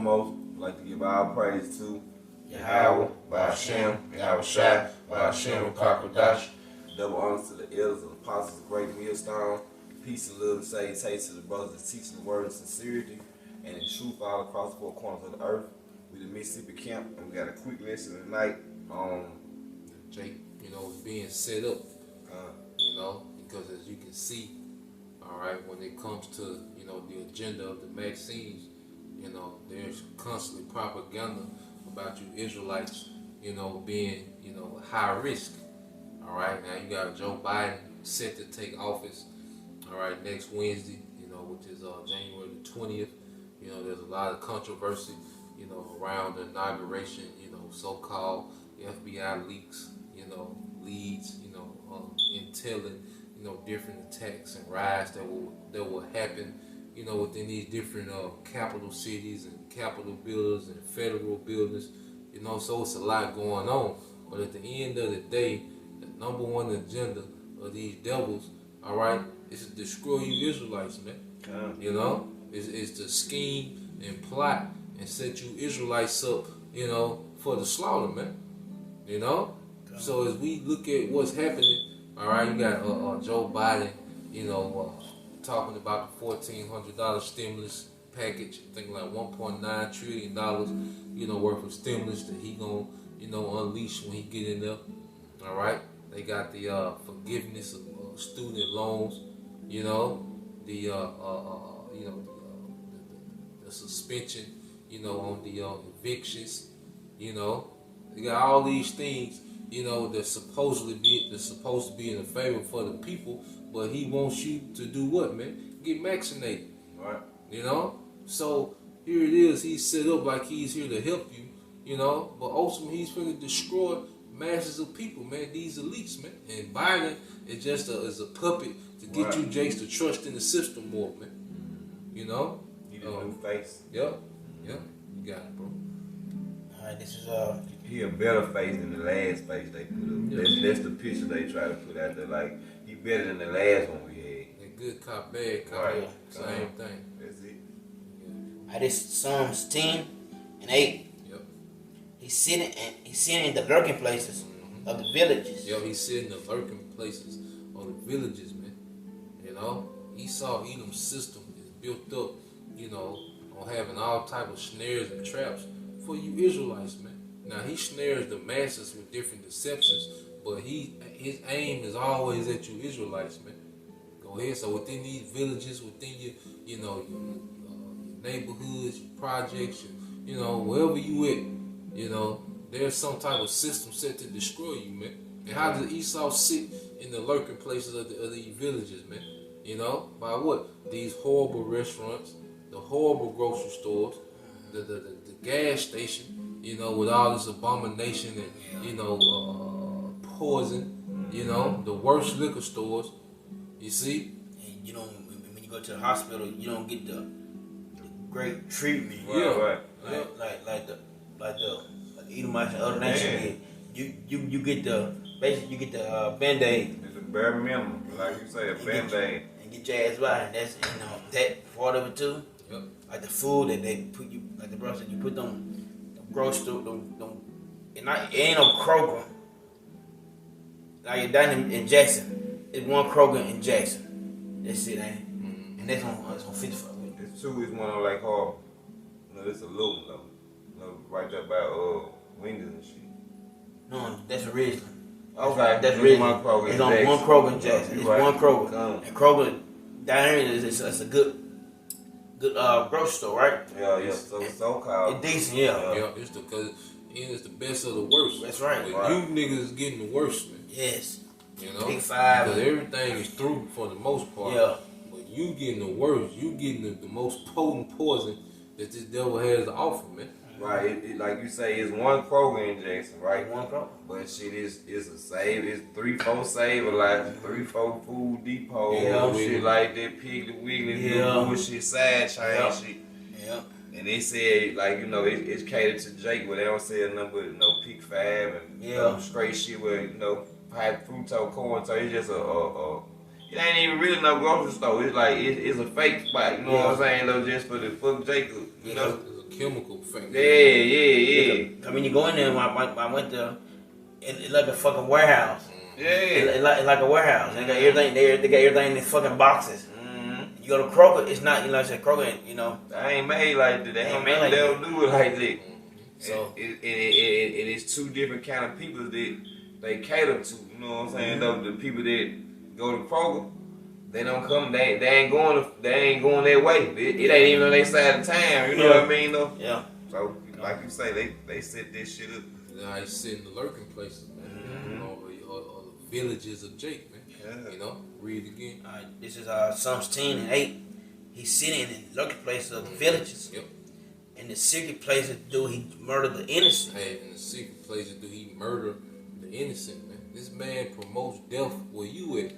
foremost, I'd like to give all praise to Yahweh, Ba'ashem, Yahweh Shai, Ba'ashem, Kakodash. Double honors to the elders and apostles of Great Millstone. Peace and love and salutations to the brothers that teaching the word of sincerity and in truth all across the four corners of the earth. We the Mississippi camp, and we got a quick lesson tonight on Jake, being set up, because as you can see, all right, when it comes to, the agenda of the vaccines, there's constantly propaganda about you Israelites, being, high risk. All right, now you got Joe Biden set to take office, all right, next Wednesday, which is January the 20th. There's a lot of controversy, around the inauguration, so-called FBI leaks, leads, intelling, different attacks and riots that will happen, within these different capital cities and capital buildings and federal buildings, so it's a lot going on. But at the end of the day, the number one agenda of these devils, all right, is to destroy you Israelites, man. Is to scheme and plot and set you Israelites up, for the slaughter, man. So as we look at what's happening, all right, you got Joe Biden, talking about the $1,400 stimulus package. I think like $1.9 trillion, worth of stimulus that he gonna, unleash when he get in there. All right, they got the forgiveness of student loans, the suspension, on the evictions, they got all these things, that's supposed to be in the favor for the people, but he wants you to do what, man? Get vaccinated, right? So here it is. He's set up like he's here to help you, but ultimately he's going to destroy masses of people, man. These elites, man. And Biden is just a puppet to get you Jakes to trust in the system more, man. He the new face. Yep. You got it, bro. Alright, this is He a better face than the last face they put up. Yeah. That's the picture they try to put out there. Like, he better than the last one we had. That good cop, bad cop. Right. Same thing. That's it. this is Psalms 10 and 8. Yep. He's sitting in the lurking places of the villages. Yep, he's sitting in the lurking places of the villages, man. Esau Edom's system is built up, on having all type of snares and traps for you Israelites, man. Now he snares the masses with different deceptions, but his aim is always at you Israelites, man. Go ahead. So within these villages, within your neighborhoods, your projects, wherever you at, there's some type of system set to destroy you, man. And how does Esau sit in the lurking places of these villages, man? By what? These horrible restaurants, the horrible grocery stores, the gas station, with all this abomination and, poison, the worst liquor stores, you see? And when you go to the hospital, you don't get the great treatment. Right. Like the Edomites and other nations did. You get the Band-Aid. It's a bare minimum. Like you say, a Band-Aid. And get your ass right. And that's that part of it too. Yep. Like the food that they put you, like the brother said, you put them grocery store, it ain't no Kroger. Like you're down in Jackson, it's one Kroger in Jackson. That's it, ain't it? And that's on 55. It's two. It's one on Lake Harbor. It's a little one though. Right there by Wendy's and shit. No, that's Ridgeland. Okay, That's it's Ridgeland. one Kroger in It's on Jackson. one Kroger in Jackson. It's Right. one Kroger. Come. And Kroger down here is a good grocery store, right? Yeah. So called. It's decent, yeah. Yeah, it's the best of the worst. That's right. But Right. you niggas is getting the worst, man. Yes. Because Big five. everything is through for the most part. Yeah. But you getting the worst. You getting the most potent poison that this devil has to offer, man. Right. It like you say, it's one Kroger in Jackson, right? One Kroger. But shit is a save. It's 3-4 Save-A-Lot, 3-4 Food Depot, Yeah. shit like that. Piggly Wiggly, Yeah. bullshit, side chain Yeah. shit. Yeah. And they said, like, it's catered to Jake, but they don't say a number, Pick 5 and straight shit with, pipe fructose corn. So it's just it ain't even really no grocery store. It's like, it's a fake spot, you know what I'm saying? Just for the fuck Jacob, It's a chemical factory. Yeah. I mean, you go in there. I went there. It's like a fucking warehouse. Yeah. It's like a warehouse. They got everything there. They got everything in these fucking boxes. You go to Kroger, it's not, you know, I said Kroger, you know. I ain't made like that. They don't do it like that. So it is two different kind of people that they cater to. You know what I'm saying? Though the people that go to Kroger, they don't come. They ain't going their way. It ain't even on their side of town. You know what I mean? Though. Yeah. So like you say, they set this shit up. I sit in the lurking places, man. You know, or the villages of Jake, man. Yeah. You know, read again. This is Psalms 10 and 8. He's sitting in the lurking places of the villages. Yep. In the secret places do he murder the innocent. Hey, in the secret places do he murder the innocent, man. This man promotes death where you at.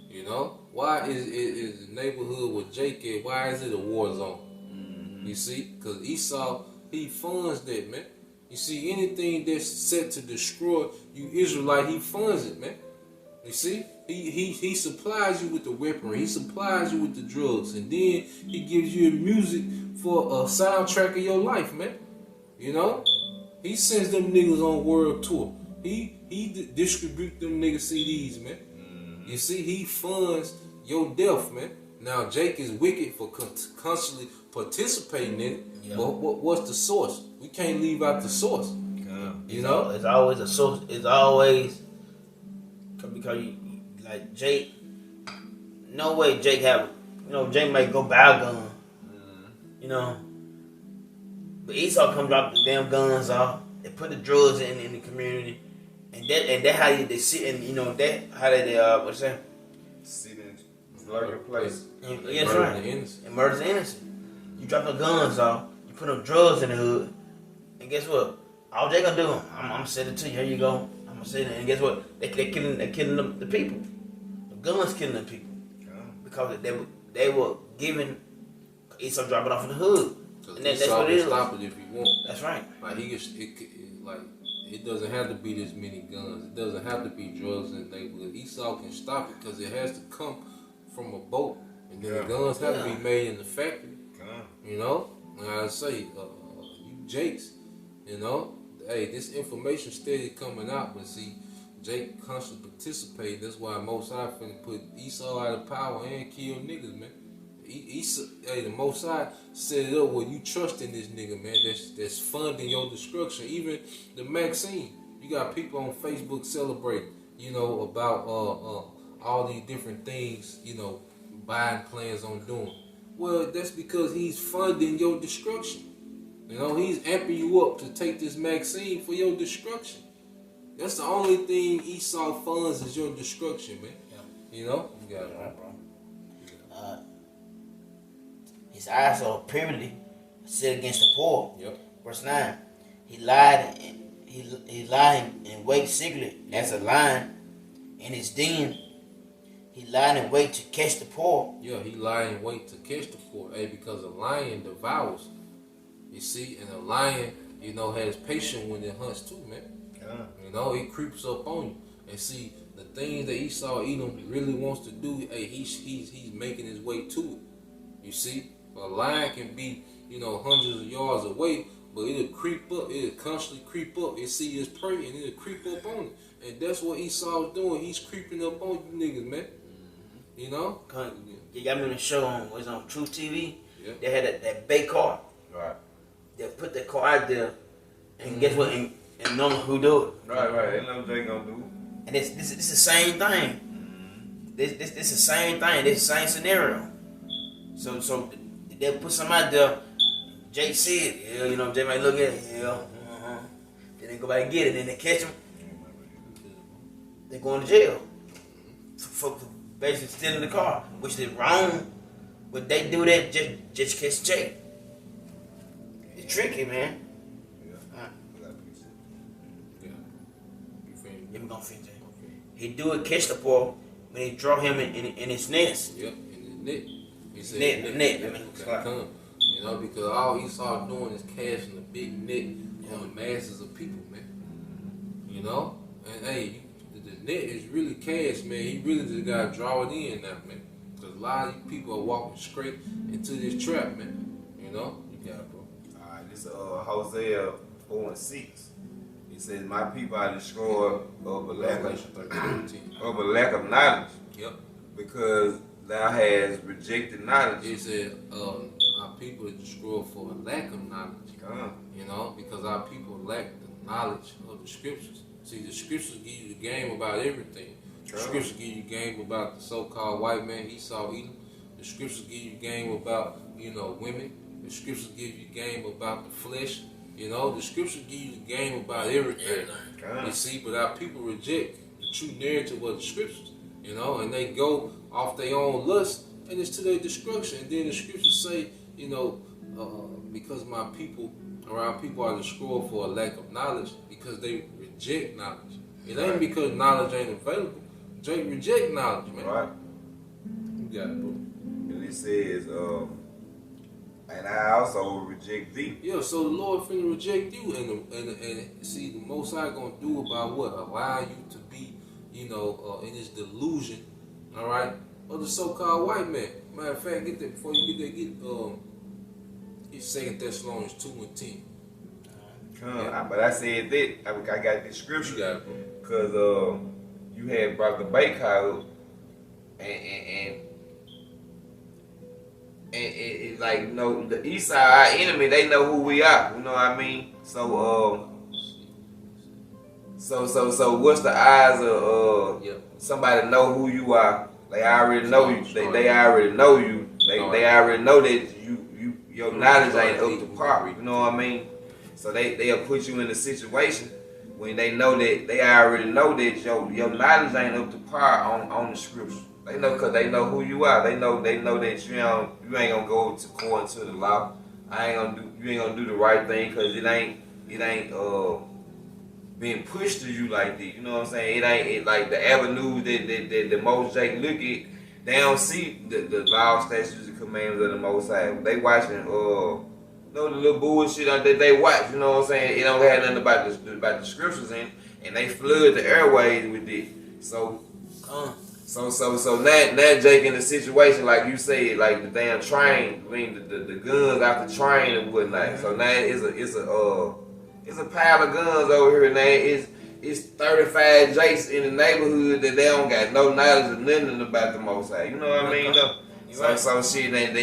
You know? Why is the neighborhood where Jake at, why is it a war zone? You see? Because Esau, he funds that, man. You see, anything that's set to destroy you Israelite, he funds it, man. You see? He supplies you with the weaponry. He supplies you with the drugs. And then he gives you music for a soundtrack of your life, man. You know? He sends them niggas on world tour. He distribute them niggas CDs, man. You see? He funds your death, man. Now, Jake is wicked for constantly participating in it. Yeah. But what's the source? We can't leave out the source. You know? It's always a source. It's always... Because you, like Jake, no way Jake have, you know, Jake may go buy a gun, you know, but Esau come drop the damn guns off. They put the drugs in the community, and that how they sit, and you know that how they what's that? Sit in lurking place. Yeah, that's right. And murder the innocent. You drop the guns off. You put them drugs in the hood, and guess what? All Jake gonna do, I'm gonna send it to you. Here you go. And guess what? They killing the people. The guns killing the people because they were giving Esau drop it off in the hood. And that's what it is. Stop it if you want. That's right. Like it doesn't have to be this many guns. It doesn't have to be drugs in the neighborhood. Esau can stop it because it has to come from a boat, and then the guns have to be made in the factory. You know, like I say, you Jakes, you know. Hey, this information steady coming out, but see, Jake constantly participating. That's why Most High finna put Esau out of power and kill niggas, man. The Most High set it up where you trust in this nigga, man. That's funding your destruction. Even the Maxine, you got people on Facebook celebrating, you know, about all these different things, you know, Biden plans on doing. Well, that's because he's funding your destruction. You know, he's amping you up to take this Maxine for your destruction. That's the only thing Esau funds is your destruction, man. Yeah. You know? You got it, right, bro. His eyes are privily set against the poor. Yep. Verse 9. He lied and wait secretly as a lion in his den. He lied in wait to catch the poor. Yeah, he lied in wait to catch the poor. Hey, because a lion devours. You see, and a lion, you know, has patience when it hunts too, man. You know, it creeps up on you. And see, the things that Esau Edom really wants to do, hey, he's making his way to it. You see, a lion can be, you know, hundreds of yards away, but it'll creep up. It'll constantly creep up. It see his prey and it'll creep up on it. And that's what Esau's doing. He's creeping up on you niggas, man. You know? You got me on the show on Truth TV. Yeah. They had that Bay car. Right. They put that car out there, and guess what? And know who do it. Right. They know what they gonna do. And this the same thing. This the same thing. This the same scenario. So they put some out there. Jay said, yeah, you know, Jay might look at it, yeah, Then they go back and get it, then they catch him. They going to jail for basically stealing the car, which is wrong. But they do that just catch Jay. It's tricky, man. We're gonna finish. He do it catch the poor when he draw him in his nest. Yep, in the net. He said net. You know, because all Esau doing is casting a big net on the masses of people, man. You know, and hey, the net is really cast, man. He really just gotta draw it in now, man. Because a lot of these people are walking straight into this trap, man. You know, you got it, bro. Alright, This Hosea 4:6. He says, "My people are destroyed of a lack Revelation 13:10. of knowledge, Yep. because thou hast rejected knowledge." It said, our people are destroyed for a lack of knowledge. You know, because our people lack the knowledge of the scriptures. See, the scriptures give you the game about everything. The scriptures give you game about the so-called white man, Esau, Edom. The scriptures give you game about, you know, women. The scriptures give you game about the flesh. You know, the scriptures give you the game about everything. You see, but our people reject the true narrative of the scriptures. You know, and they go off their own lust, and it's to their destruction. And then the scriptures say, you know, because my people, or our people are destroyed for a lack of knowledge, because they reject knowledge. It ain't because knowledge ain't available. They reject knowledge, man. Right. You got it, bro. And it says, "And I also will reject thee." Yeah, so the Lord finna reject you, and see, the Most High gonna do about what? Allow you to be, you know, in this delusion, all right, of the so-called white man. Matter of fact, get that before you get that. Get 2 Thessalonians 2:10. But I said that I got this scripture. You got it, bro. Because you had brought the Baker up, and like, you know, the East side, our enemy, they know who we are. You know what I mean? So so what's the odds of somebody know who you are? They already know you. They already know you. They already know that your knowledge ain't up to par. You know what I mean? So they'll put you in a situation when they know that they already know that your knowledge ain't up to par on the scripture. They know, because they know who you are. They know that you ain't gonna go according to the law. You ain't gonna do the right thing, because it ain't being pushed to you like that. You know what I'm saying? It like the avenues that most Jake look at. They don't see the law, statutes, and commandments of the Most High. They watching the little bullshit that they watch. You know what I'm saying? It don't have nothing about the scriptures in, and they flood the airways with it. So now Jake in the situation, like you said, like the damn train, I mean the guns out the train and whatnot. So now it's a pile of guns over here. Now it's 35 Jakes in the neighborhood that they don't got no knowledge of nothing about the Most High. You know what I mean? So shit, then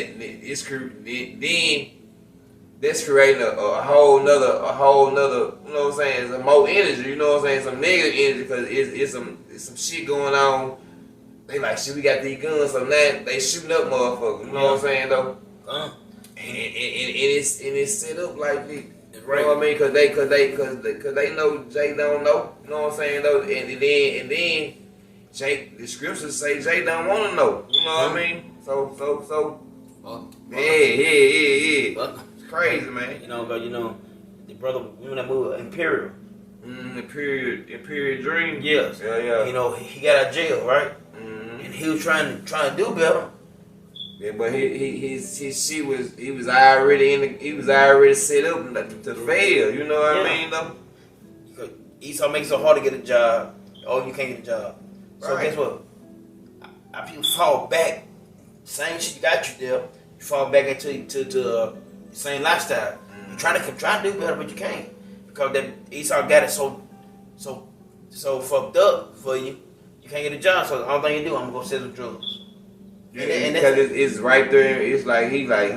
that's creating a whole nother, you know what I'm saying? It's more energy, you know what I'm saying? Some negative energy, because it's some shit going on. They like, shit, we got these guns, so now they shooting up motherfuckers, you know what I'm saying though? And it's set up like this. You know what I mean? Cause they know Jay don't know. You know what I'm saying though? And then Jay, the scriptures say Jay don't want to know. You know what I mean? So. Yeah. It's crazy, man. You know, the brother, that movie Imperial. Imperial Dream. Yes. Yeah. You know, he got out of jail, right? And he was trying to do better. Yeah, but his shit was already set up to fail. You know what I mean, though? Because Esau makes it so hard to get a job. Oh, you can't get a job. So Right. guess what? Our people fall back. Same shit got you there. You fall back into the same lifestyle. You try to do better, but you can't, because that Esau got it so fucked up for you. You can't get a job. So the only thing you do, I'm gonna go sell some drugs. Yeah, because it's right there. It's like he like,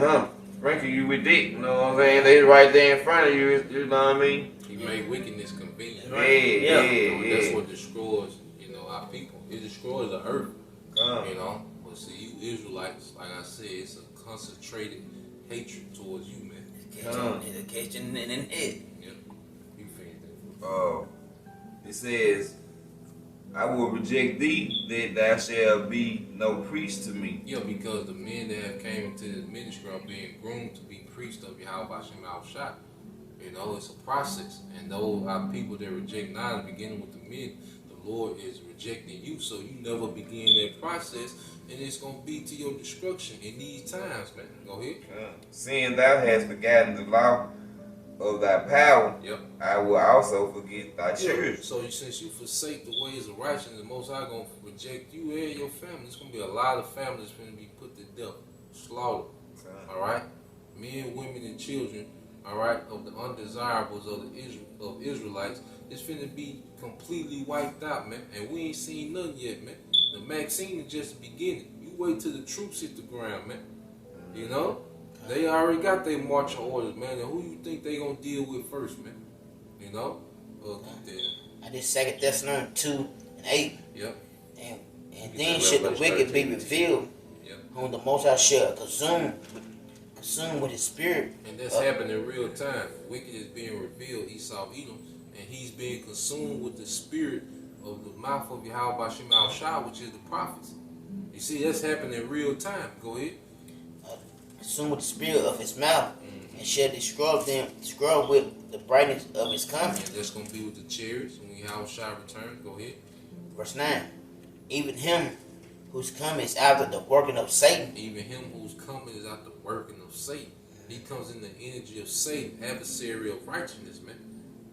sprinkle you with dick. You know what I'm saying? They right there in front of you. You know what I mean? He made wickedness convenient. Yeah. That's what destroys, our people. It destroys the earth. But see, you Israelites, like I said, it's a concentrated hatred towards you, man. It'll catch you in the head. Yep. You fed that. It says, "I will reject thee, that thou shalt be no priest to me." Yeah, because the men that have came into this ministry are being groomed to be priests of Yahweh Hashem Al-Shai. It's a process. And those are people that reject knowledge, beginning with the men. The Lord is rejecting you, so you never begin that process, and it's going to be to your destruction in these times, man. Go ahead. Seeing thou hast forgotten the law of thy power, I will also forget thy children. So since you forsake the ways of righteousness, the Most High going to reject you and your family. There's going to be a lot of families going to be put to death, slaughtered. All right? Men, women, and children all right, of the undesirables of the Israelites, it's finna be completely wiped out, man. And we ain't seen nothing yet, man. The vaccine is just the beginning. You wait till the troops hit the ground, man. You know, they already got their marching orders, man. And who you think they gonna deal with first, man? You know, I did 2 Thessalonians 2:8. Yep. And then should the wicked be revealed, whom the Most High shall consume with his spirit. And that's happening in real time. Wicked is being revealed, Esau Edom, and he's being consumed with the spirit of the mouth of Yahweh Shem Al Shah, which is the prophets. You see, that's happening in real time. Go ahead. Consumed with the spirit of his mouth, and shall destroy with the brightness of his coming. And that's going to be with the chariots when Yahweh Shah returns. Go ahead. Verse 9. Even him whose coming is after the working of Satan. Even him whose coming is after the working of Satan. He comes in the energy of Satan, adversary of righteousness, man.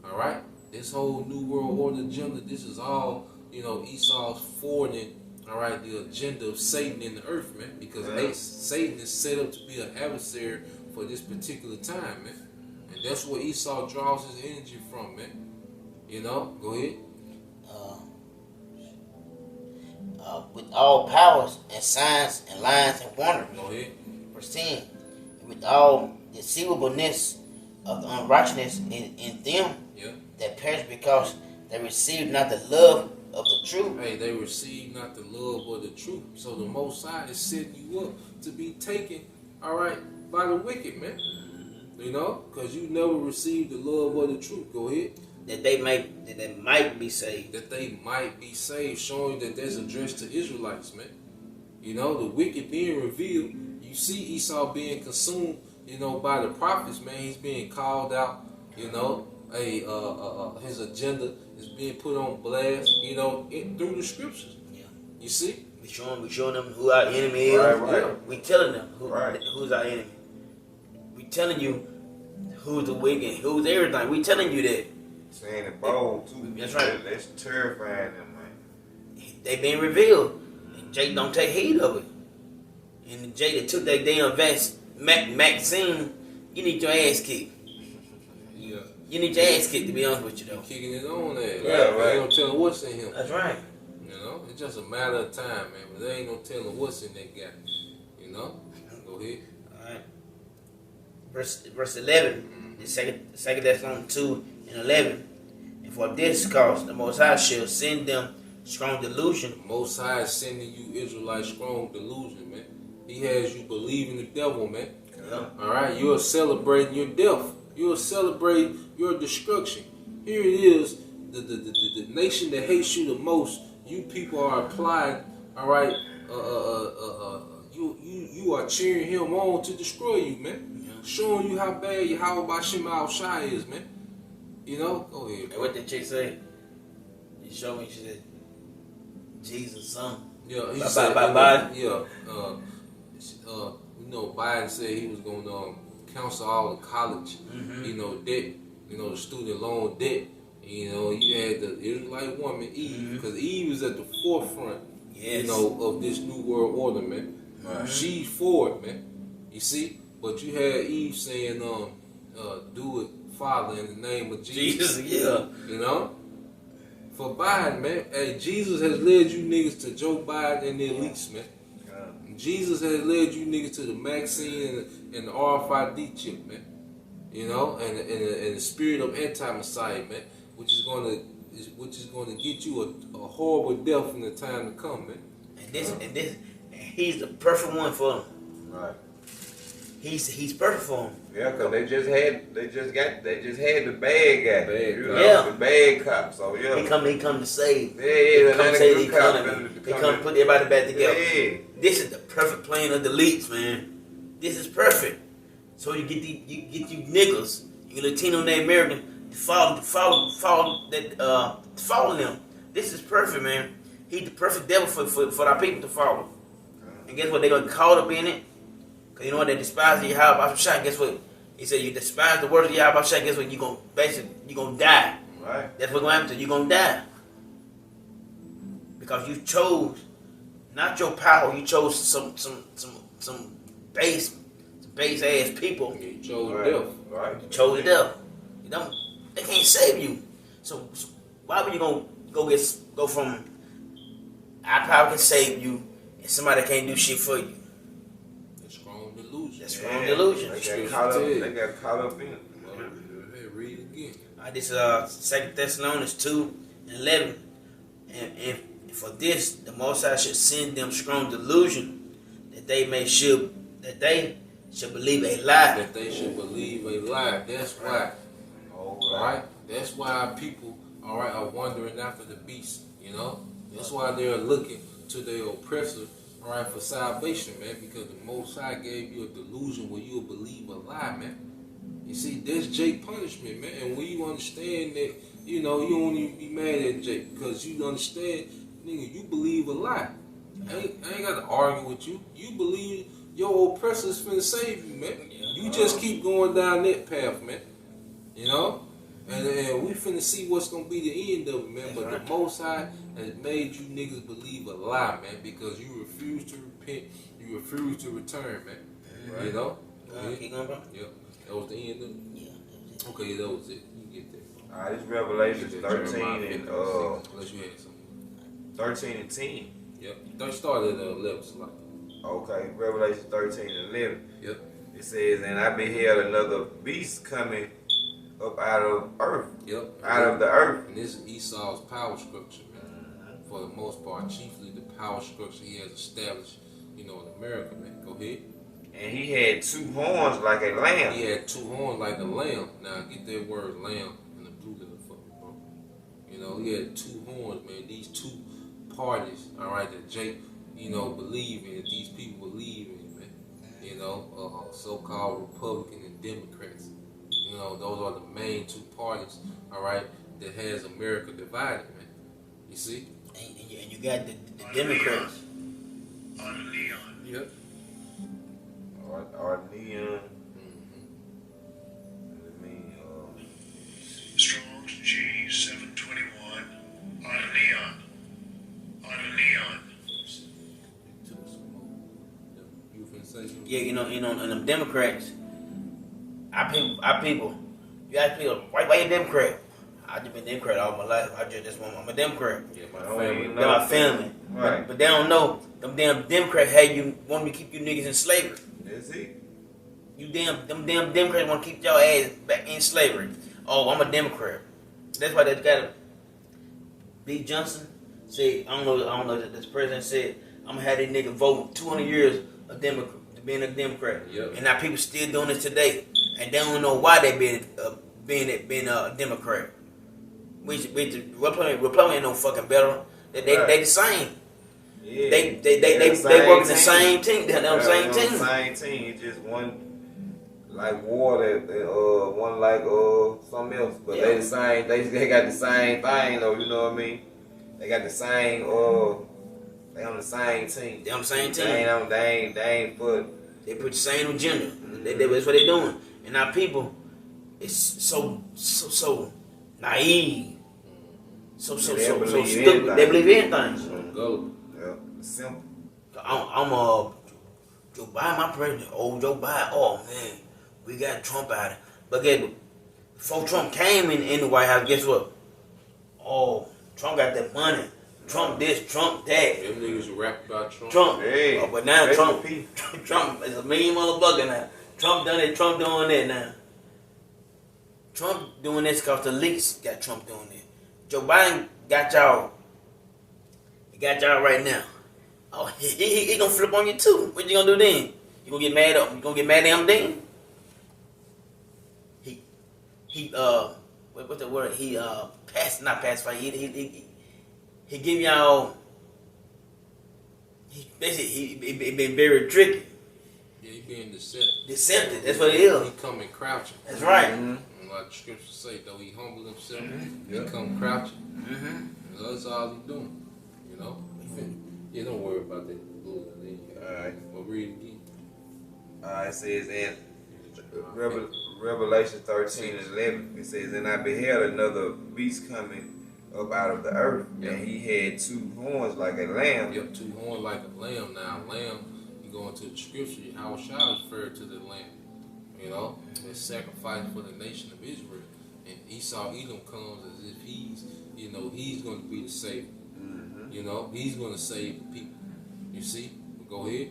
All right? This whole New World Order agenda, this is all, you know, Esau's forwarding, all right, the agenda of Satan in the earth, man. Because Satan is set up to be an adversary for this particular time, man. And that's where Esau draws his energy from, man. You know? Go ahead. With all powers and signs and lines and wonders. Go ahead. Verse 10. With all deceivableness of the unrighteousness in them that perish, because they receive not the love of the truth. Hey, they receive not the love of the truth. So the Most High is setting you up to be taken, all right, by the wicked, man. You know, because you never received the love of the truth. Go ahead. That they might be saved. That they might be saved, showing that that's addressed to Israelites, man. You know, the wicked being revealed. You see Esau being consumed, you know, by the prophets, man. He's being called out, you know. His agenda is being put on blast, you know, through the scriptures. Yeah. You see? We showing them who our enemy is. Right. We telling them who's our enemy. We telling you who's the wicked, who's everything. We telling you that. Saying it bold too. That's right. That's terrifying them, man. They been revealed. And Jake don't take heed of it. And the Jake that took that damn vaccine, you need your ass kicked. Yeah. You need your ass kicked, to be honest with you, though. Kicking it on there. Yeah, right. They don't tell him what's in him. That's right. You know, it's just a matter of time, man. But they ain't gonna tell him what's in that guy. You know? Go ahead. All right. Verse 11, the second Thessalonians 2:11. And for this cause, the Most High shall send them strong delusion. The Most High is sending you Israelites strong delusion, man. He has you believing the devil, man. Yeah. All right, you're celebrating your death. You're celebrating your destruction. Here it is, the nation that hates you the most. You people are applying. All right, you are cheering him on to destroy you, man. Yeah. Showing you how bad Yahweh Shem Al Shah is, man. You know, go ahead. And what did chick say? She showed me. She said, "Jesus, son." Yeah, he said, Biden. Yeah, you know, Biden said he was going to counsel all the college, you know, debt, you know, the student loan debt. You know, you had the Israelite woman Eve, because Eve is at the forefront, you know, of this new world order, man. She's for it, man. You see, but you had Eve saying, "Do it, Father, in the name of Jesus." Yeah. You know. For Biden, man, hey, Jesus has led you niggas to Joe Biden and the elites, man. Jesus has led you niggas to the vaccine and the RFID chip, man. You know, and the spirit of anti-Messiah, man, which is going to get you a horrible death in the time to come, man. And he's the perfect one for him. Right. He's perfect for him. Yeah, cause they just had the bad guy. You know, Yeah. the bad cop. So yeah. He come to save. Yeah, He come to save the good cop, economy. man. He come to put everybody back together. Yeah. This is the perfect plan of the elites, man. This is perfect. So you get you niggas, you Latino and American to follow them. This is perfect, man. He's the perfect devil for our people to follow. And guess what? They're gonna get caught up in it. Cause you know what? They despise Yahweh Shah. Guess what? He said you despise the word of Yahweh Shah. Guess what? You gonna die. Right. That's what's gonna happen to you. You're gonna die. Because you chose not your power, you chose some base base ass people. You chose Right. death. Right. Chose death. You don't. They can't save you. So why would you go from I probably can save you and somebody can't do shit for you? It's strong delusion. That's strong delusion. They got caught up in it. Hey, read it again. This is 2 Thessalonians 2:11, and for this the Most High should send them strong delusion that they should believe a lie. That they should believe a lie. That's why. Alright? That's why people, alright, are wandering after the beast. You know? That's why they're looking to their oppressor, alright, for salvation, man. Because the Most High gave you a delusion where you'll believe a lie, man. You see, that's Jake punishment, man. And when you understand that, you know, you don't even be mad at Jake. Because you understand, nigga, you believe a lie. I ain't got to argue with you. You believe your oppressor's finna save you, man. You just keep going down that path, man. You know? And we finna see what's gonna be the end of it, man. But the Most High has made you niggas believe a lie, man, because you refuse to repent, you refuse to return, man. Right. You know? Keep going, bro. Yep. That was the end of it? Yeah. Okay, that was it. You get there. Alright, this Revelation 13 and Unless you had something. 13 and 10. Yep. Don't start at 11 slot. Okay, Revelation 13 and 11. Yep. It says, and I beheld another beast coming up out of earth. Yep. Out of the earth. And this is Esau's power structure, man. For the most part, chiefly the power structure he has established, you know, in America, man. Go ahead. And he had 2 horns like a lamb. He had 2 horns like a lamb. Now get that word lamb in the blue letter for me, bro. You know, he had 2 horns, man. These 2 parties, alright, that Jake, you know, believe in, that these people believe in, man. You know, so-called Republican and Democrats. You know, those are the main 2 parties, alright, that has America divided, man. You see? And you got the Democrats. On Leon. Yep. Or neon. Strong's G721. On Leon. On Leon. You finna say something? Yeah, you know, and them Democrats. Our people. You ask people, why you Democrat? I just been Democrat all my life. I'm a Democrat. Yeah, my Oh, family. you They're my family. Right. But they don't know them damn Democrats had you want to keep you niggas in slavery. That's it. Them damn Democrats want to keep your ass back in slavery. Oh, I'm a Democrat. That's why they got B. Johnson said, I don't know that this president said, I'm gonna have these niggas vote 200 years of being a Democrat. Yep. And now people still doing this today. And they don't know why they being a Democrat. Which the Republican no fucking better. They the same. Yeah. They work in the same team. They're on the same team. Same team. It's just one like war that one like something else. But Yeah. they the same. They got the same thing though. You know what I mean? They got the same. They on the same team. They on the same team. They ain't put. They put the same agenda. That's what they doing. And our people, it's so naive, so They stupid. believe anything. They believe anything. Go. Yeah, simple. I'm Joe Biden, my president. Oh, Joe Biden. Oh man, we got Trump out. But guess what? Before Trump came in the White House, guess what? Oh, Trump got that money. Trump this, Trump that. Them niggas who rap about Trump. Trump. Hey, Oh, but now rest Trump, in peace. Trump is a mean motherfucker now. Trump done it. Trump doing that now. Trump doing this because the leaks got Trump doing it. Joe Biden got y'all. He got y'all right now. Oh, he gonna flip on you too. What you gonna do then? You gonna get mad up? You gonna get mad at him then? What's the word? He not pacify. He give y'all. He been very tricky. Yeah, he being deceptive. Deceptive. That's what it is. He coming crouching. That's right. And like the scriptures say, though he humble himself, he Yeah. come crouching. Mm-hmm. And that's all he doing. You know? Yeah, don't worry about that blue. Alright. Well, read it again. It says in Revelation 13 and 11, it says, and I beheld another beast coming up out of the earth, Yeah. and he had 2 horns like a lamb. Yep, 2 horns like a lamb. Now, lamb, you go into the scripture, Yahweh Shah referred to the lamb. You know, the sacrifice for the nation of Israel. And Esau Edom comes as if he's going to be the savior. You know, he's going to save the people. You see? Go ahead.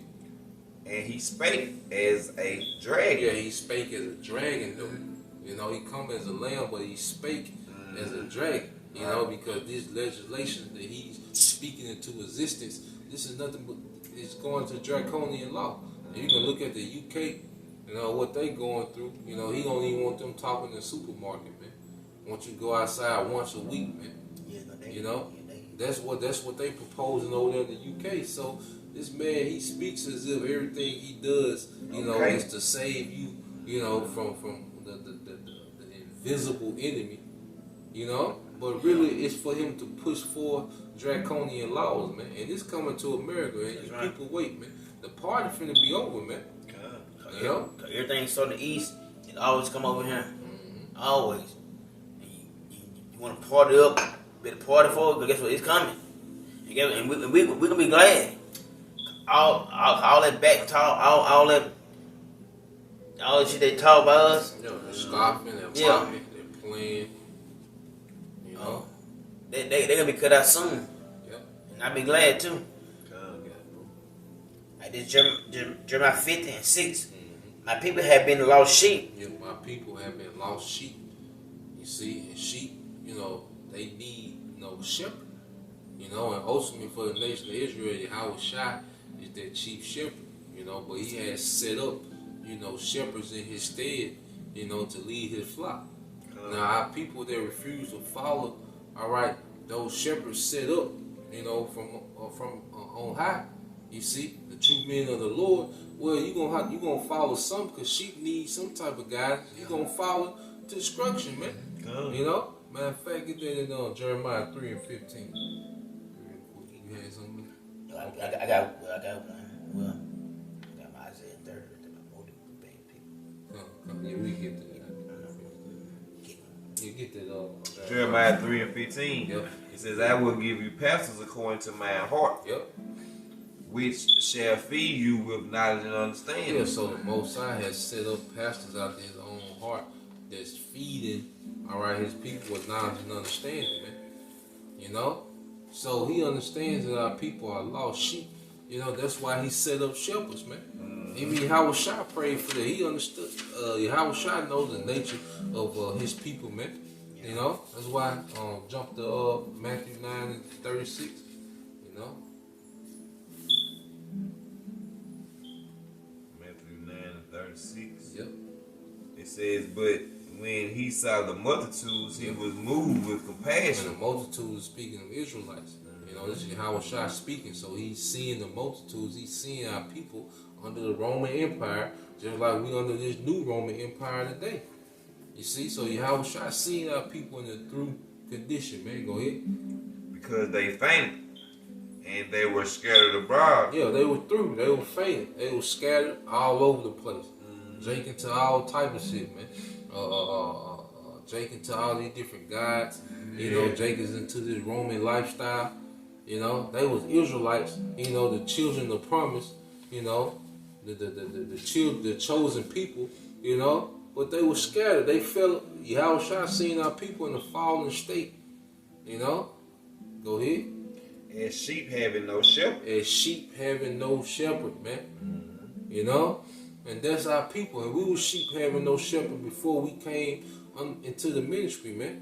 And he spake as a dragon. Yeah, he spake as a dragon, though. You know, he come as a lamb, but he spake as a dragon. You know, because this legislation that he's speaking into existence, this is nothing but it's going to draconian law. And you can look at the UK. You know, what they going through, you know, he don't even want them talking in the supermarket, man. Want you to go outside once a week, man. You know, that's what they proposing over there in the UK. So this man, he speaks as if everything he does, you know, is to save you, you know, from the invisible enemy, you know. But really, it's for him to push forth draconian laws, man. And it's coming to America, and you people wait, man. The party finna be over, man. You know? Everything's from the east, it always come over here. Always. And you want to party up, better party for it, because guess what? It's coming. And we're going to be glad. All that back talk, all that shit they talk about us. You know, they're scoffing, they're mocking, they're playing. You know? They're going to be cut out soon. Yep. And I'll be glad too. Like this Jeremiah 50:6. My people have been lost sheep. Yeah, my people have been lost sheep. You see, and sheep, you know, they need, you know, shepherd. You know, and ultimately for the nation of Israel, Yahweh Shai is their chief shepherd. You know, but he has set up, you know, shepherds in his stead, you know, to lead his flock. Now, our people that refuse to follow, all right, those shepherds set up, you know, from on high. You see, the true men of the Lord. Well, you gonna follow some, because sheep need some type of guidance. You gonna follow to destruction, man. You know. Matter of fact, get that in Jeremiah 3:15. You had something? I got one. Well, I got my Isaiah 30. My motive for paying people. Yeah, we get that. You get that. Jeremiah 3:15. Yep. It says, I will give you pastors according to my heart. Yep. Which shall feed you with knowledge and understanding. Yeah, so the Most High has set up pastors out there in his own heart that's feeding, all right, his people with knowledge and understanding, man. You know? So he understands that our people are lost sheep. You know, that's why he set up shepherds, man. Even Yahweh Shai prayed for that. He understood. Yahweh Shai knows the nature of his people, man. You know? That's why jump to Matthew 9:36. You know? Matthew 9:36. Yep. It says, but when he saw the multitudes, he was moved with And compassion. the multitude is speaking of Israelites. You know, this is Yahweh Shai speaking. So he's seeing the multitudes. He's seeing our people under the Roman Empire, just like we under this new Roman Empire today. You see? So Yahweh Shai seeing our people in the through condition, man. Go ahead. Because they fainted, and they were scattered abroad. Yeah, they were through. They were fainted. They were scattered all over the place. Jake into all type of shit, man. Jake into all these different gods. You know, Jake is into this Roman lifestyle. You know, they was Israelites. You know, the children of promise. You know, the chosen people. You know, but they were scattered. They fell. Yahweh Shai seen our people in a fallen state. You know, go ahead. And sheep having no shepherd. As sheep having no shepherd, man. You know? And that's our people. And we were sheep having no shepherd before we came into the ministry, man.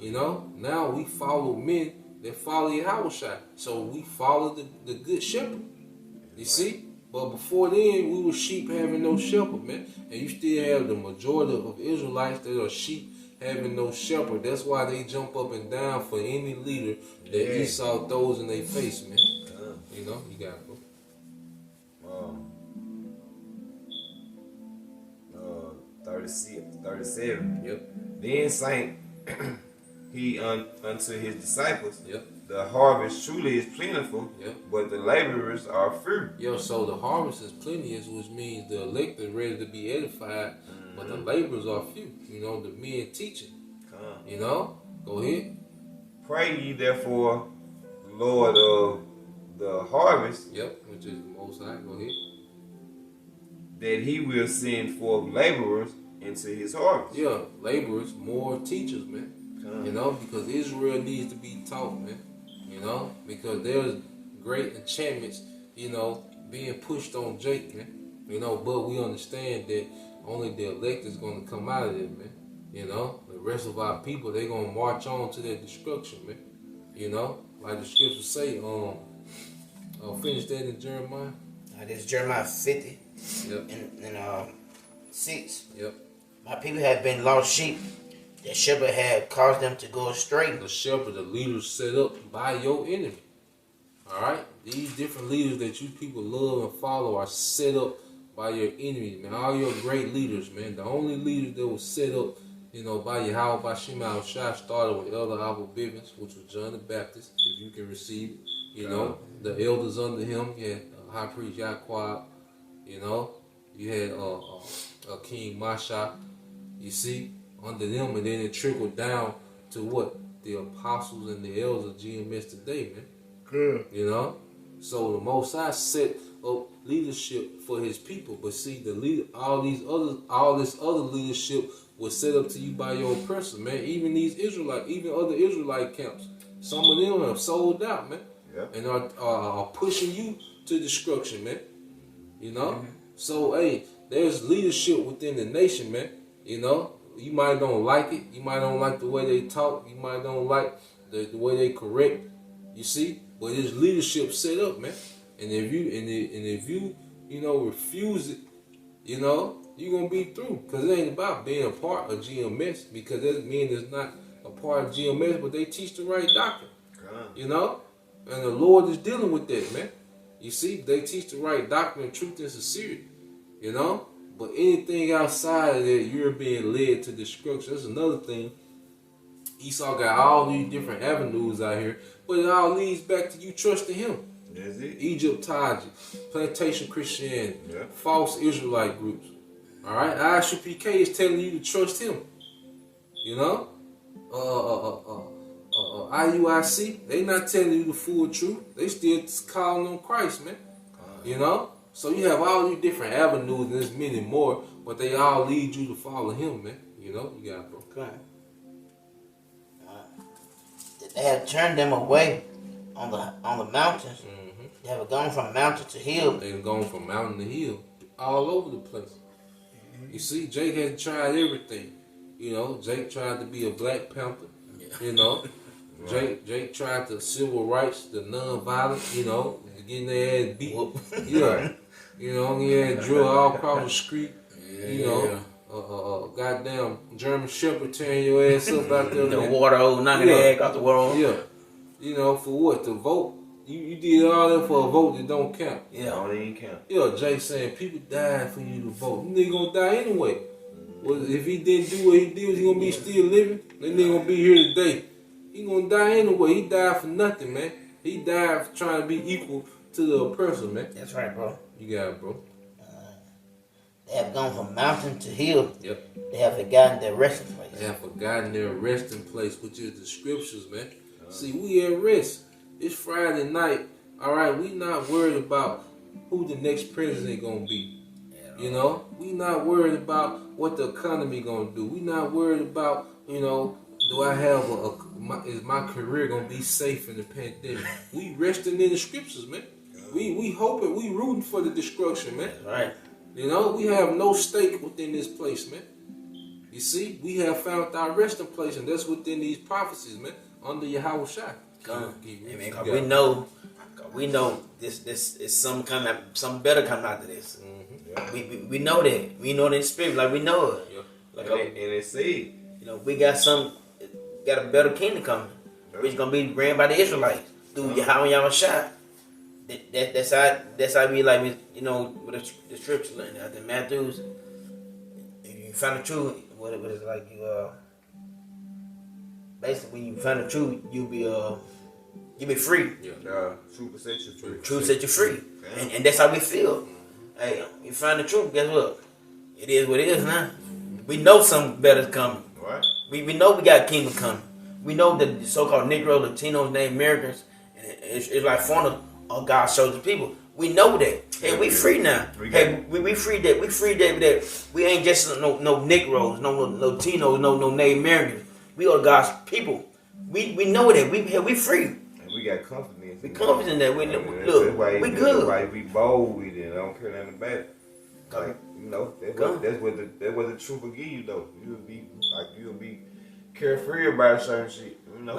You know? Now we follow men that follow Yahweh Shai. So we follow the good shepherd. You see? But before then, we were sheep having no shepherd, man. And you still have the majority of Israelites that are sheep having no shepherd. That's why they jump up and down for any leader that Esau throws in their face, man. You know, you got it, bro. 37. Yep. Then sang he unto his disciples, Yep. the harvest truly is plentiful, Yep. but the laborers are few. Yo, so the harvest is plenteous, which means the elect are ready to be edified, but the laborers are few. You know, the men teaching. You know, go ahead. Pray ye therefore, Lord of the harvest, Yep, which is the Most High. Go ahead. that he will send forth laborers into his harvest. Yeah, laborers, more teachers, man. You know, because Israel needs to be taught, man. You know, because there's great enchantments, you know, being pushed on Jake, man. You know, but we understand that only the elect is going to come out of it, man. You know, the rest of our people, they're going to march on to their destruction, man. You know, like the scriptures say, finish that in Jeremiah. This is Jeremiah 50 Yep. and 6. Yep. My people have been lost sheep. The shepherd had caused them to go astray. The shepherd, the leaders set up by your enemy. All right? These different leaders that you people love and follow are set up by your enemies, man. All your great leaders, man. The only leaders that was set up, you know, by Yahweh, by Shema Shai, started with Elder Abba Bivens, which was John the Baptist, if you can receive it. You know, the elders under him, you had High Priest Yaquab, you know, you had King Masha, you see, under them, and then it trickled down to what? The apostles and the elders of GMS today, man. Good. You know? So the Most High set up leadership for his people, but see, the leader, all this other leadership was set up to you by your oppressors, man. Even these even other Israelite camps, some of them have sold out, man. Yep. And are pushing you to destruction, man. You know? So, hey, there's leadership within the nation, man. You know? You might don't like it. You might don't like the way they talk. You might don't like the way they correct. You see? But there's leadership set up, man. And if you you know, refuse it, you know, you're going to be through. Because it ain't about being a part of GMS. Because that means it's not a part of GMS, but they teach the right doctrine. You know? And the Lord is dealing with that, man. You see, they teach the right doctrine, truth, and sincerity. You know? But anything outside of that, you're being led to destruction. That's another thing. Esau got all these different avenues out here, but it all leads back to you trusting him. That's it. Egyptology, plantation Christianity, Yeah. false Israelite groups. All right? ISUPK is telling you to trust him. You know? IUIC, they not telling you the full truth. They still calling on Christ, man. You know? So you have all these different avenues, and there's many more, but they all lead you to follow him, man. You know? You got it, bro. Okay. They have turned them away on the mountains. Mm-hmm. They have gone from mountain to hill. They've gone from mountain to hill, all over the place. You see, Jake has tried everything. You know, Jake tried to be a Black Panther. You know, Jake tried the civil rights, the non-violent. You know, getting their ass beat. Yeah, you know, he had drill all across the street. You know, goddamn German Shepherd tearing your ass up out there. The water hole knocking the egg out the world. Yeah, you know, for what? To vote. You did all that for a vote that don't count. Yeah, don't even count. Yeah, Jay saying people died for you to vote. You nigga gonna die anyway. Well, if he didn't do what he did, was he gonna be still living? That nigga gonna be here today. He gonna die anyway. He died for nothing, man. He died for trying to be equal to the oppressor, man. That's right, bro. You got it, bro. They have gone from mountain to hill. Yep. They have forgotten their resting place. They have forgotten their resting place, which is the scriptures, man. See, we at rest. It's Friday night. All right, we not worried about who the next president gonna be. You know, we not worried about what the economy gonna do. We not worried about, you know, do I have is my career gonna be safe in the pandemic? We resting in the scriptures, man. We hoping, we rooting for the destruction, man. Right. You know, we have no stake within this place, man. You see, we have found our resting place, and that's within these prophecies, man. Under Yahweh Shai. We know this is some better coming out of this. Mm-hmm. We know that. We know that in spirit, like we know it. Yeah. Like And it's seed. you know, we got a better kingdom coming, which is gonna be ran by the Israelites through Yahweh Shai. That's how we like, you know, with the scripture like that. The Matthews, if you find the truth, what is like you basically when you find the truth, you'll be free. Yeah. Truth will set you free. Truth set you free, and that's how we feel. Hey, you find the truth. Guess what? It is what it is now. We know something better is coming. Right. We know we got a kingdom coming. We know the so-called Negro, Latinos, Native Americans, and it's like foreigner. God's chosen people. We know that. Hey, we free now. Hey, we free that. We free that. We ain't just no Negroes, no Latinos, no Native Americans. We are God's people. We know that. We free. And we got confidence. We confident that we That's look. why We That's good. why we bold with it. I don't care nothing about it. Like, you know, that's what the truth will give you though. You'll be carefree about certain shit. You know,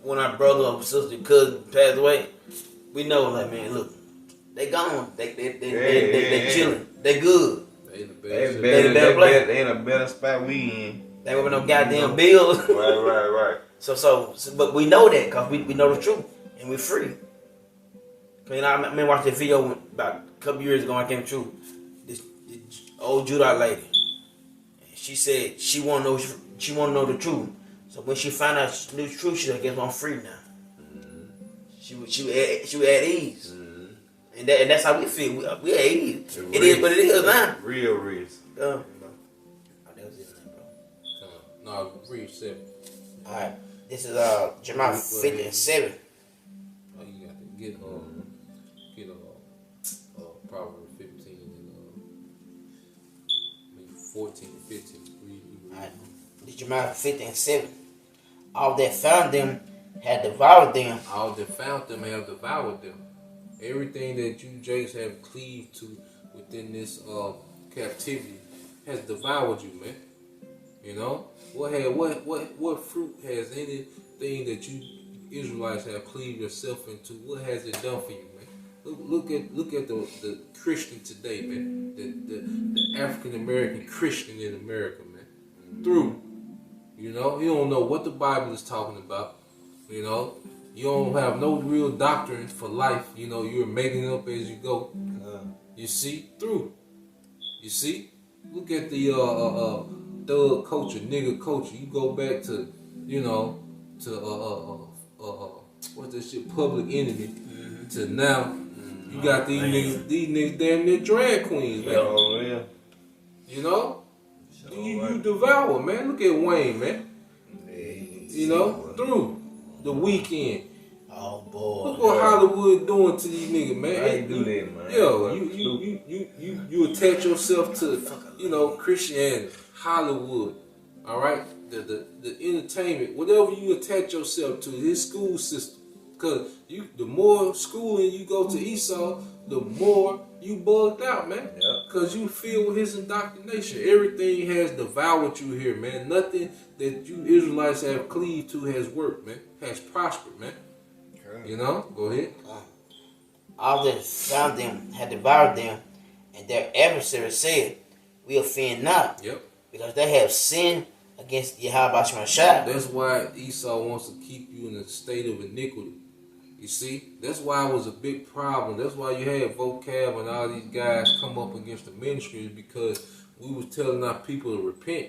When our brother or sister, cousin passed away, we know like man, look, they gone. They chilling. They good. They the best. They the better place. They in a better spot we in. They with no goddamn bills. Right. So, but we know that because we know the truth and we're free. Cause you know, I watched that video about a couple years ago. I came true. This old Judite lady. She said she want to know the truth. So when she found out she knew the truth, she said, "Guess what? I'm free now." She was at ease, and that's how we feel. We at ease. It is what it is now. Real risk. Oh, that was it, bro. No, read 7. All right, this is Jeremiah 50 and 7. Oh, you got to get Proverbs 15 and maybe 14 and 15. Read. All right, this Jeremiah 50 and 7. All that found them had devoured them. All that found them have devoured them. Everything that you, Jace, have cleaved to within this captivity has devoured you, man. You know what fruit has anything that you Israelites have cleaved yourself into? What has it done for you, man? Look at the Christian today, man. The African American Christian in America, man. Through. You know, you don't know what the Bible is talking about. You know, you don't have no real doctrine for life. You know, you're making it up as you go. You see, through. You see, look at the thug culture, nigga culture. You go back to, what's that shit, Public Enemy, to now. You got these niggas damn near drag queens, man. Oh yeah. You know. You devour, man. Look at Wayne, man. You know, through the weekend. Oh boy. Look what Hollywood doing to these niggas, man. I ain't do that, man. Yo, you attach yourself to, Christianity, Hollywood. All right, the entertainment, whatever you attach yourself to, his school system. Cause the more schooling you go to Esau, the more you bugged out, man. Yep. Cause you feel with his indoctrination. Everything has devoured you here, man. Nothing that you Israelites have cleaved to has worked, man. Has prospered, man. Okay. You know? Go ahead. All that found them had devoured them, and their adversaries said, "We offend not, Yep. because they have sinned against Yahweh Shemashah." That's why Esau wants to keep you in a state of iniquity. You see, that's why it was a big problem. That's why you had vocab and all these guys come up against the ministry, because we was telling our people to repent.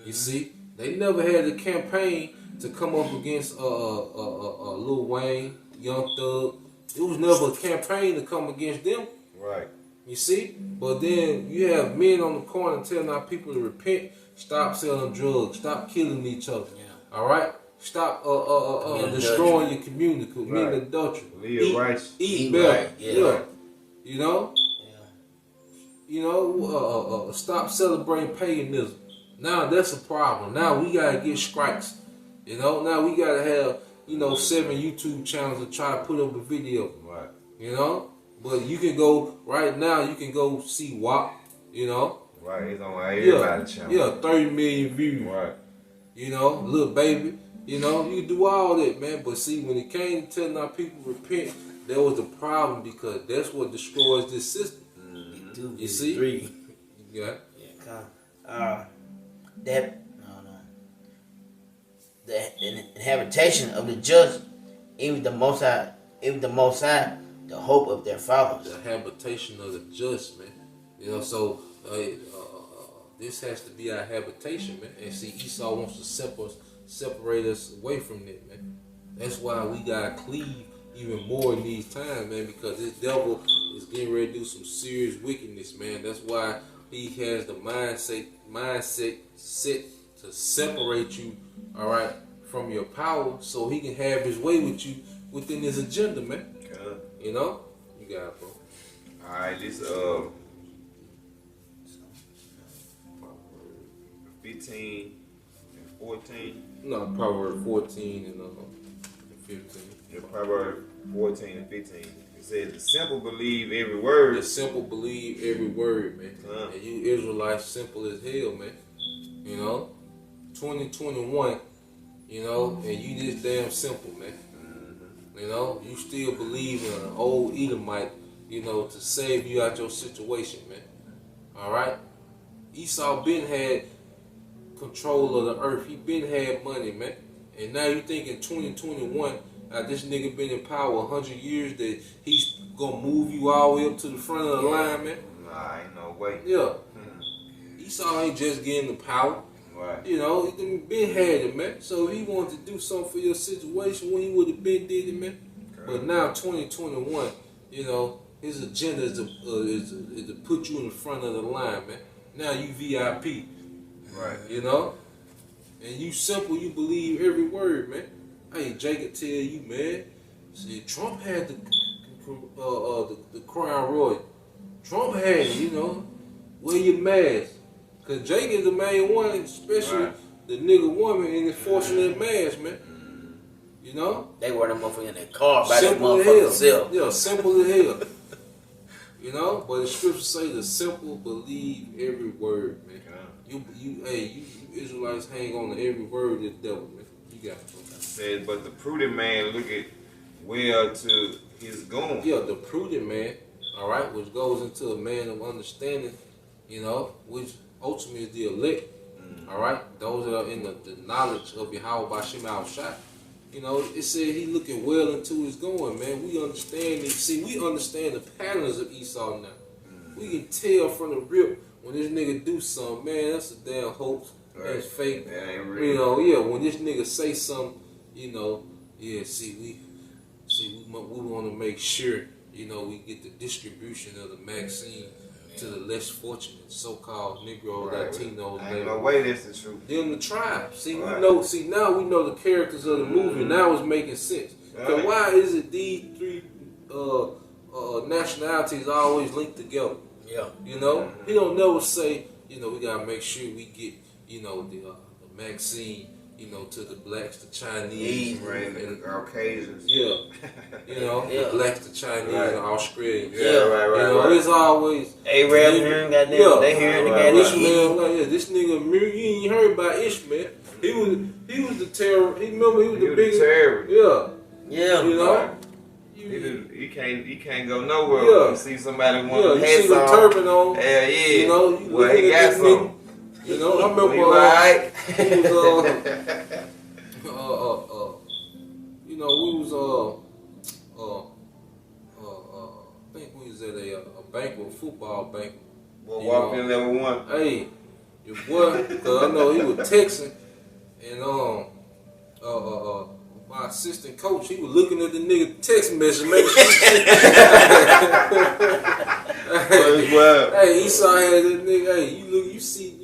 You see, they never had a campaign to come up against Lil Wayne, Young Thug. It was never a campaign to come against them. Right. You see, but then you have men on the corner telling our people to repent, stop selling drugs, stop killing each other. Yeah. All right. Stop destroying your community, committing adultery. Live righteous. Eat Eat better. right, yeah. You know? Yeah. Stop celebrating paganism. Now that's a problem. Now we gotta get strikes. Now we gotta have, 7 YouTube channels to try to put up a video. Right. But you can go right now, you can go see WAP, Right. It's on everybody's channel. Yeah, 30 million views. Right. Little baby. You can do all that, man. But see, when it came to telling our people repent, there was a problem, because that's what destroys this system. You see? 3. Yeah. The inhabitation of the just, even the Most High, the hope of their fathers. The habitation of the just, man. So this has to be our habitation, man. And see, Esau wants to separate us away from it, man. That's why we gotta cleave even more in these times, man, because this devil is getting ready to do some serious wickedness, man. That's why he has the mindset set to separate you, all right, from your power, so he can have his way with you within his agenda, man. Okay. got, bro? Alright, this 15 and 14. No, Proverbs 14 and 15. Yeah, Proverbs 14 and 15. It says, the simple believe every word. The simple believe every word, man. And you Israelites simple as hell, man. You know, 2021, you know, and you just damn simple, man. You know, you still believe in an old Edomite, you know, to save you out your situation, man. All right? Esau been had control of the earth. He been had money, man. And now you think in 2021, this nigga been in power 100 years that he's gonna move you all the way up to the front of the line, man? Nah, ain't no way. Yeah. Esau ain't just getting the power. Right. You know, he been had it, man. So if he wanted to do something for your situation, when he would have been did it, man. Okay. But now 2021, you know, his agenda is to put you in the front of the line, man. Now you VIP. Right. You know? And you simple, you believe every word, man. Hey, Jacob tell you, man. See, Trump had the Crown Royal. Trump had it, you know. Wear your mask. Because Jake is the main one, especially the nigga woman in enforcing that mask, man. You know? They wear them motherfucker in their car by that Simple as motherfucking hell. self. Yeah, simple as hell. You know? But the scriptures say the simple believe every word, man. You Israelites hang on to every word of the devil, man. You got it, bro. Says, but the prudent man looketh well to his going. Yeah, the prudent man, all right, which goes into a man of understanding, you know, which ultimately is the elect, all right, those that are in the knowledge of Yahweh Bashim Al-Shai. You know, it said he looking well into his going, man. We understand we understand the patterns of Esau now. We can tell from the rip when this nigga do something, man, that's a damn hoax. That's fake. That ain't real. You know, yeah, when this nigga say something, you know, yeah, we want to make sure, you know, we get the distribution of the vaccine to the less fortunate so-called Negro, Latinos. Ain't no way this is true. Them the tribe. See, we know. See, now we know the characters of the movie. Now it's making sense. So why is it these three nationalities always linked together? Yeah. You know, he don't never say, you know, we gotta make sure we get, you know, the vaccine, you know, to the blacks, the Chinese, and the Caucasians. Yeah, you know, the blacks, the Chinese, and Australians. Yeah, right. You know, it's always Arab hearing, goddamn, they hearing together. Ishmael, like, this nigga, you ain't heard about Ishmael. He was the terror. He remember he was the biggest terrorist. Yeah, you know. He can't go nowhere. Yeah. You see somebody want you see the turban on. Hell yeah. You know, well, he got some. You know, I remember he right. he was, you know, we was I think we was at a banquet, football banquet. Boy, walked in level 1. Hey, your boy, cause I know he was texting, and my assistant coach, he was looking at the nigga text message, making sure. Hey, Esau had that nigga. Hey, you see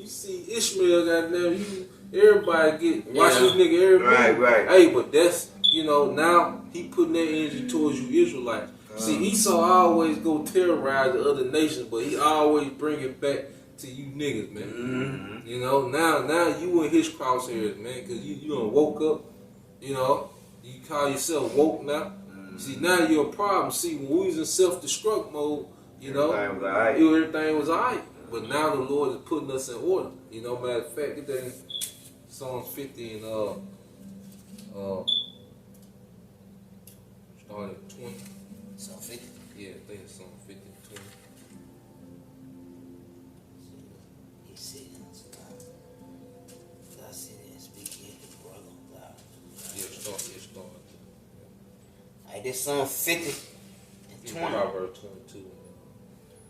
Ishmael, goddamn. Everybody watch this nigga every minute. Right. Hey, but that's, you know, now he putting that energy towards you Israelites. See, Esau always go terrorize the other nations, but he always bring it back to you niggas, man. You know, now you in his crosshairs, man, because you done woke up. You know, you call yourself woke now. See, now you're a problem. See, when we was in self-destruct mode, you know, everything was alright. But now the Lord is putting us in order. You know, matter of fact, get that in Psalms 50 and starting at 20. Psalm 50? Yeah, I think it's Psalm 50 and 20. He said, I said and speak yet the brother loud. Start. Alright, this Psalm 50 and 20. Proverbs 22 and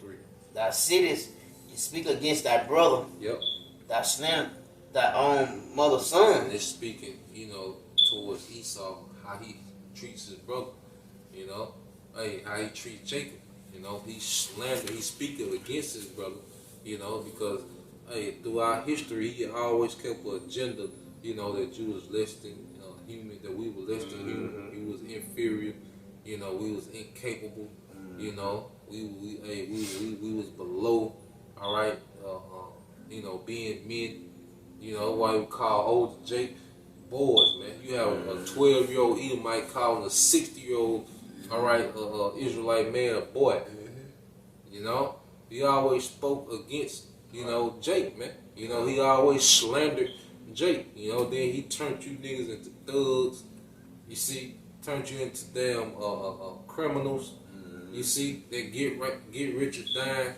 3. Thy cities, you speak against thy brother. Yep. Thy slander thy own mother's son. And it's speaking, you know, towards Esau, how he treats his brother, you know. Hey, how he treats Jacob, you know. He slandered, he speaking against his brother, you know, because, hey, throughout history, he always kept an agenda, you know, that you was less than human, that we were less than human. He was inferior, you know, we was incapable, You know, we was below, all right. You know, being men. You know, why we call older Jake boys, man. You have a 12-year-old Edomite calling a 60-year-old, all right, Israelite man a boy. You know, he always spoke against, you know, Jake, man. You know, he always slandered Jake. You know, then he turned you niggas into thugs. You see, turned you into damn criminals. You see, that get rich or die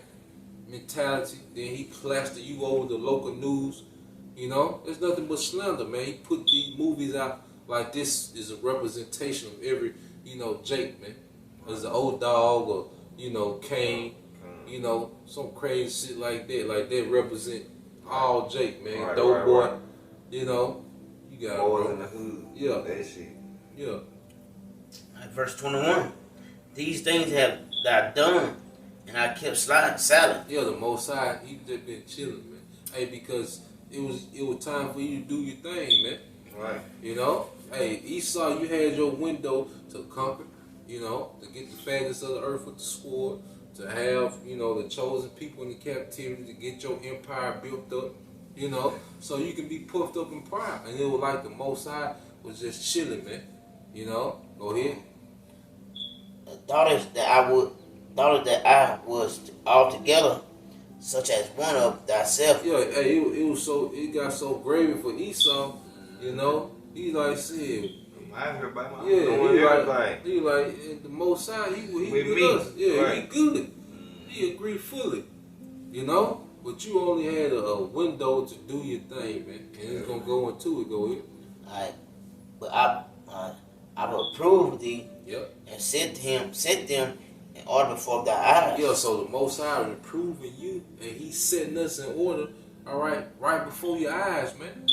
mentality. Then he plastered you over the local news. You know, there's nothing but slander, man. He put these movies out like this is a representation of every, you know, Jake, man. There's an old dog or, you know, Kane, you know, some crazy shit like that. Like they represent all Jake, man. Right, Dope right, boy, right. you know. You got Boys it, in bro. the hood. Yeah. That shit. Yeah. Verse 21. These things have I done, and I kept silent. Yeah, the Most High, he just been chilling, man. Hey, because it was time for you to do your thing, man. Right. You know? Hey, Esau, you had your window to conquer, you know, to get the fatness of the earth with the sword, to have, you know, the chosen people in the captivity, to get your empire built up, you know, so you can be puffed up in pride. And it was like the Most High was just chilling, man. You know? Go ahead. Daughters that I was altogether, such as one of thyself. Yeah, hey, it got so gravy for Esau, you know. He like said, I heard about my yeah, doing everything. he like the Most High, he With with me. us. Yeah, Right. he good. He agreed fully, you know. But you only had a window to do your thing, man. And it's gonna go into it. Go ahead. Alright, but I will approve thee Yep. and set them in order before thy eyes. Yeah. So the Most High reproving you, and He's setting us in order. All right before your eyes, man.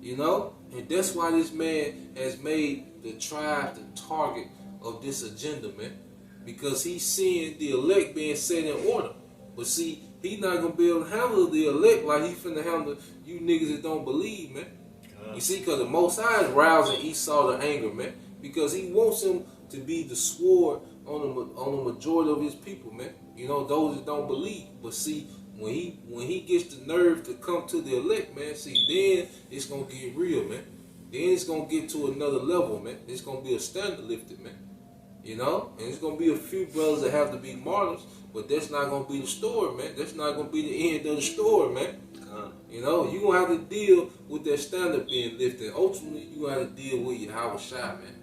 You know, and that's why this man has made the tribe the target of this agenda, man. Because he's seeing the elect being set in order. But see, he's not gonna be able to handle the elect like he finna handle you niggas that don't believe, man. You see, because the Most High is rousing Esau to anger, man. Because he wants him to be the sword on the majority of his people, man. You know, those that don't believe. But see, when he gets the nerve to come to the elect, man, see, then it's gonna get real, man. Then it's gonna get to another level, man. It's gonna be a standard lifted, man. You know? And it's gonna be a few brothers that have to be martyrs, but that's not gonna be the story, man. That's not gonna be the end of the story, man. You know, you're gonna have to deal with that standard being lifted. Ultimately, you gotta deal with your Howard Shah, man.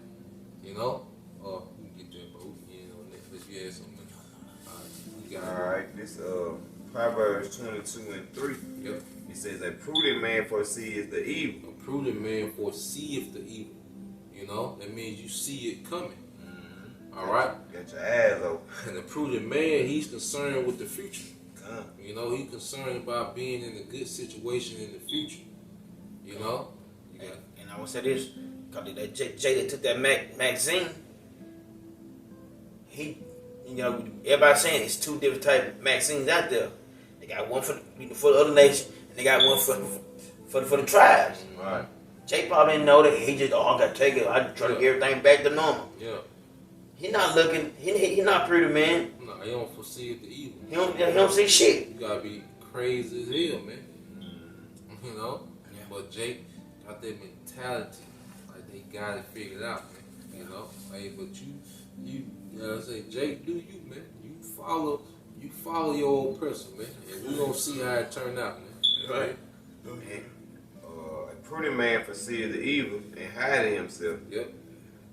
You know? You can get that, bro. You know, Netflix, you had something. You got it. Alright, this Proverbs 22:3. Yep. It says, a prudent man foresees the evil. A prudent man foreseeth the evil. You know, that means you see it coming. All right. Got your eyes open. And the prudent man, he's concerned with the future. Come. You know, he's concerned about being in a good situation in the future. You know. You got And I will say this, because that Jay that took that magazine, he, you know, everybody saying it's two different type of magazines out there. They got one for the other nation, and they got one for the tribes. Right. Jay probably didn't know that. He just, I gotta take it. I try to get everything back to normal. yeah. He not looking. He not pretty, man. No, he don't foresee the evil. He don't see shit. You gotta be crazy as hell, man. You know. Yeah. But Jake got that mentality, like they got it figured out, man. You know. Hey, but you know, I say, Jake, do you, man? You follow your old person, man, and we gonna see how it turned out, man. Right. And, a prudent man foresees the evil and hiding himself. Yep.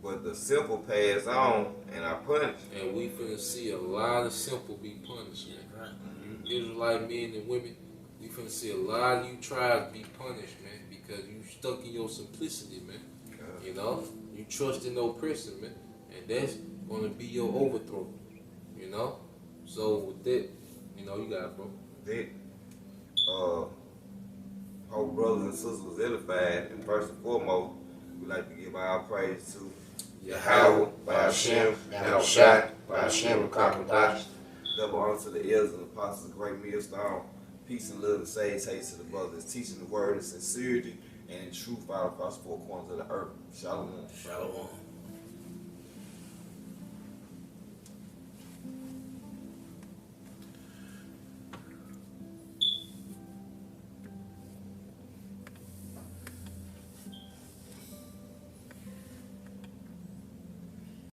But the simple pass on and are punished. And we finna see a lot of simple be punished, man. Right. You Israelite men and women, we finna see a lot of you tribes be punished, man, because you stuck in your simplicity, man. You know, you trust in oppression, man, and that's gonna be your overthrow. You know, so with that, you know, you got it, bro. That hope brothers and sisters was edified, and first and foremost, we like to give our praise to Yahweh, by Hashem, Yahweh Shai, by Hashem, Rakakwadash. Double honor to the elders and apostles of Great Millstone. Peace and love and sage haste to the brothers teaching the word in sincerity and in truth out across the four corners of the earth. Shalom. Shalom.